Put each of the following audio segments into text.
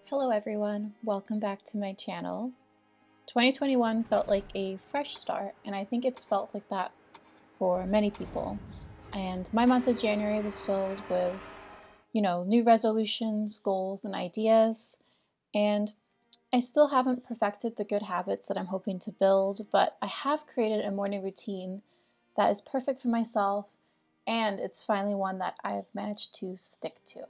Hello everyone, welcome back to my channel. 2021 felt like a fresh start, and I think it's felt like that for many people. And my month of January was filled with, new resolutions, goals, and ideas. And I still haven't perfected the good habits that I'm hoping to build, but I have created a morning routine that is perfect for myself, and it's finally one that I've managed to stick to.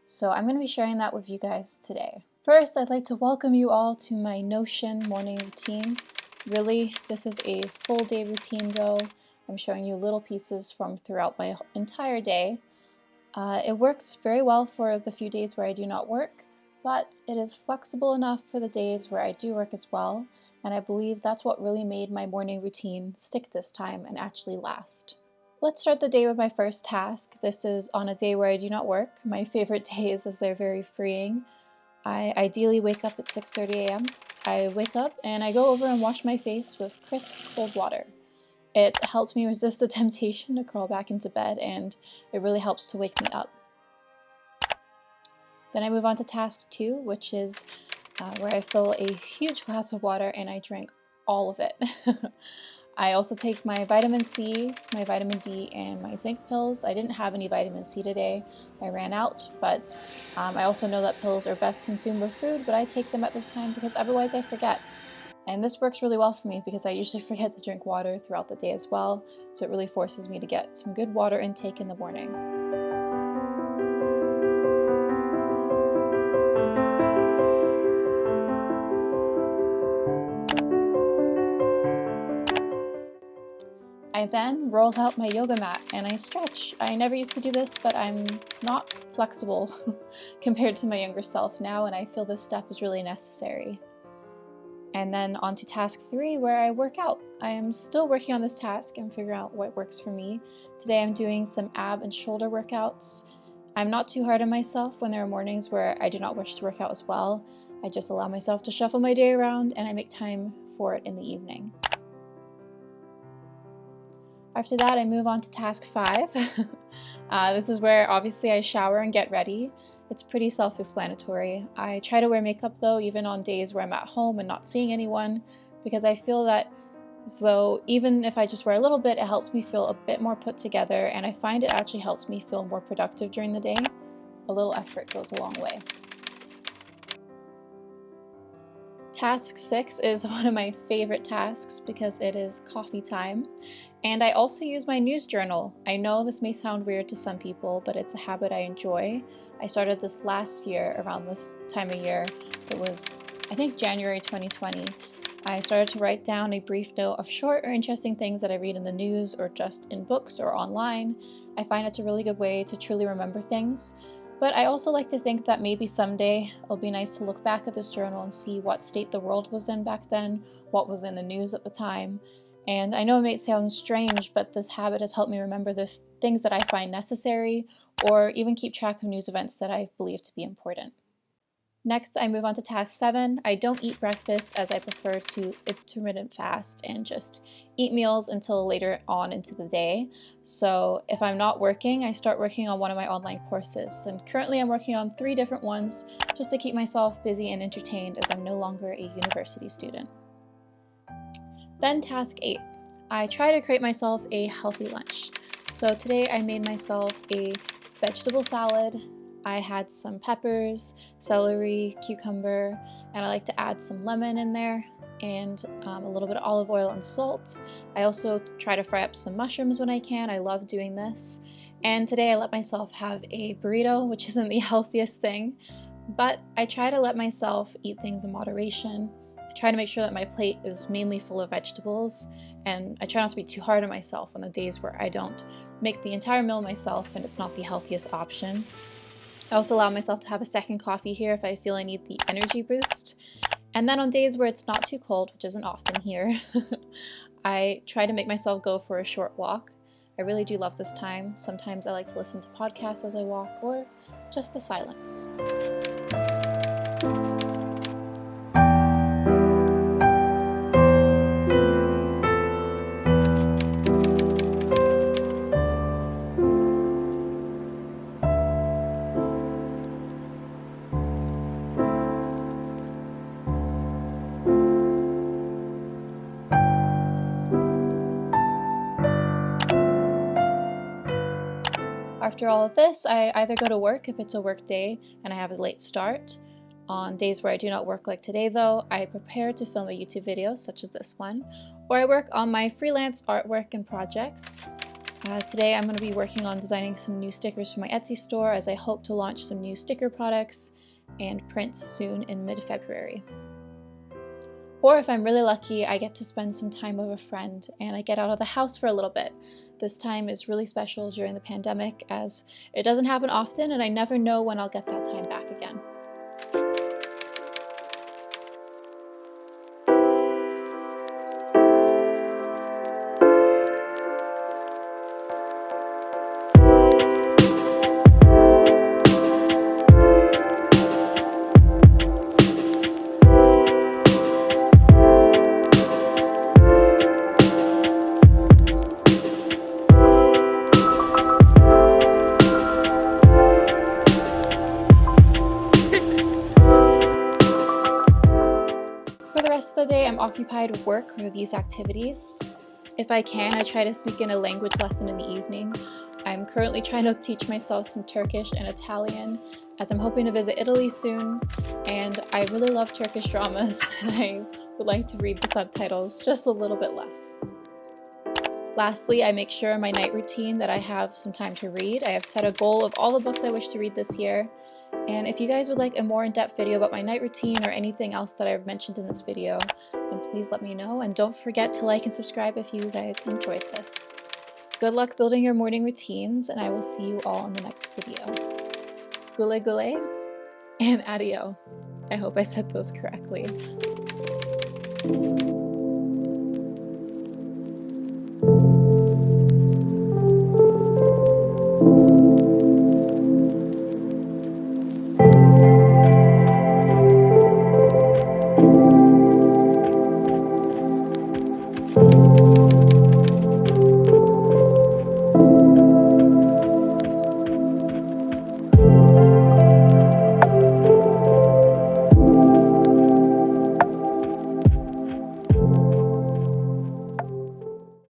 So I'm going to be sharing that with you guys today. First, I'd like to welcome you all to my Notion morning routine. Really, this is a full day routine though. I'm showing you little pieces from throughout my entire day. It works very well for the few days where I do not work, but it is flexible enough for the days where I do work as well, and I believe that's what really made my morning routine stick this time and actually last. Let's start the day with my first task. This is on a day where I do not work. My favorite days as they're very freeing. I ideally wake up at 6:30 a.m. I wake up and I go over and wash my face with crisp cold water. It helps me resist the temptation to crawl back into bed, and it really helps to wake me up. Then I move on to task 2, which is where I fill a huge glass of water and I drink all of it. I also take my vitamin C, my vitamin D, and my zinc pills. I didn't have any vitamin C today. I ran out, but I also know that pills are best consumed with food, but I take them at this time because otherwise I forget. And this works really well for me because I usually forget to drink water throughout the day as well, so it really forces me to get some good water intake in the morning. I then roll out my yoga mat and I stretch. I never used to do this, but I'm not flexible compared to my younger self now, and I feel this step is really necessary. And then on to task 3, where I work out. I am still working on this task and figuring out what works for me. Today I'm doing some ab and shoulder workouts. I'm not too hard on myself when there are mornings where I do not wish to work out as well. I just allow myself to shuffle my day around and I make time for it in the evening. After that, I move on to task 5. This is where obviously I shower and get ready. It's pretty self-explanatory. I try to wear makeup though, even on days where I'm at home and not seeing anyone, because I feel that as though even if I just wear a little bit, it helps me feel a bit more put together, and I find it actually helps me feel more productive during the day. A little effort goes a long way. Task 6 is one of my favorite tasks because it is coffee time, and I also use my news journal. I know this may sound weird to some people, but it's a habit I enjoy. I started this last year around this time of year. It was, I think, January 2020. I started to write down a brief note of short or interesting things that I read in the news or just in books or online. I find it's a really good way to truly remember things. But I also like to think that maybe someday it'll be nice to look back at this journal and see what state the world was in back then, what was in the news at the time. And I know it may sound strange, but this habit has helped me remember the things that I find necessary, or even keep track of news events that I believe to be important. Next, I move on to task 7. I don't eat breakfast as I prefer to intermittent fast and just eat meals until later on into the day. So if I'm not working, I start working on one of my online courses. And currently I'm working on 3 different ones just to keep myself busy and entertained as I'm no longer a university student. Then task 8. I try to create myself a healthy lunch. So today I made myself a vegetable salad. I had some peppers, celery, cucumber, and I like to add some lemon in there and a little bit of olive oil and salt. I also try to fry up some mushrooms when I can. I love doing this. And today I let myself have a burrito, which isn't the healthiest thing, but I try to let myself eat things in moderation. I try to make sure that my plate is mainly full of vegetables, and I try not to be too hard on myself on the days where I don't make the entire meal myself and it's not the healthiest option. I also allow myself to have a second coffee here if I feel I need the energy boost. And then on days where it's not too cold, which isn't often here, I try to make myself go for a short walk. I really do love this time. Sometimes I like to listen to podcasts as I walk, or just the silence. after all of this, I either go to work if it's a work day and I have a late start. On days where I do not work like today though, I prepare to film a YouTube video such as this one, or I work on my freelance artwork and projects. Today I'm going to be working on designing some new stickers for my Etsy store, as I hope to launch some new sticker products and prints soon in mid-February. Or if I'm really lucky, I get to spend some time with a friend and I get out of the house for a little bit. This time is really special during the pandemic, as it doesn't happen often and I never know when I'll get that time back again. For the rest of the day, I'm occupied with work or these activities. If I can, I try to sneak in a language lesson in the evening. I'm currently trying to teach myself some Turkish and Italian, as I'm hoping to visit Italy soon, and I really love Turkish dramas, and I would like to read the subtitles just a little bit less. Lastly, I make sure in my night routine that I have some time to read. I have set a goal of all the books I wish to read this year. And if you guys would like a more in-depth video about my night routine or anything else that I've mentioned in this video, then please let me know, and don't forget to like and subscribe if you guys enjoyed this. Good luck building your morning routines, and I will see you all in the next video. Gule gule and adio. I hope I said those correctly.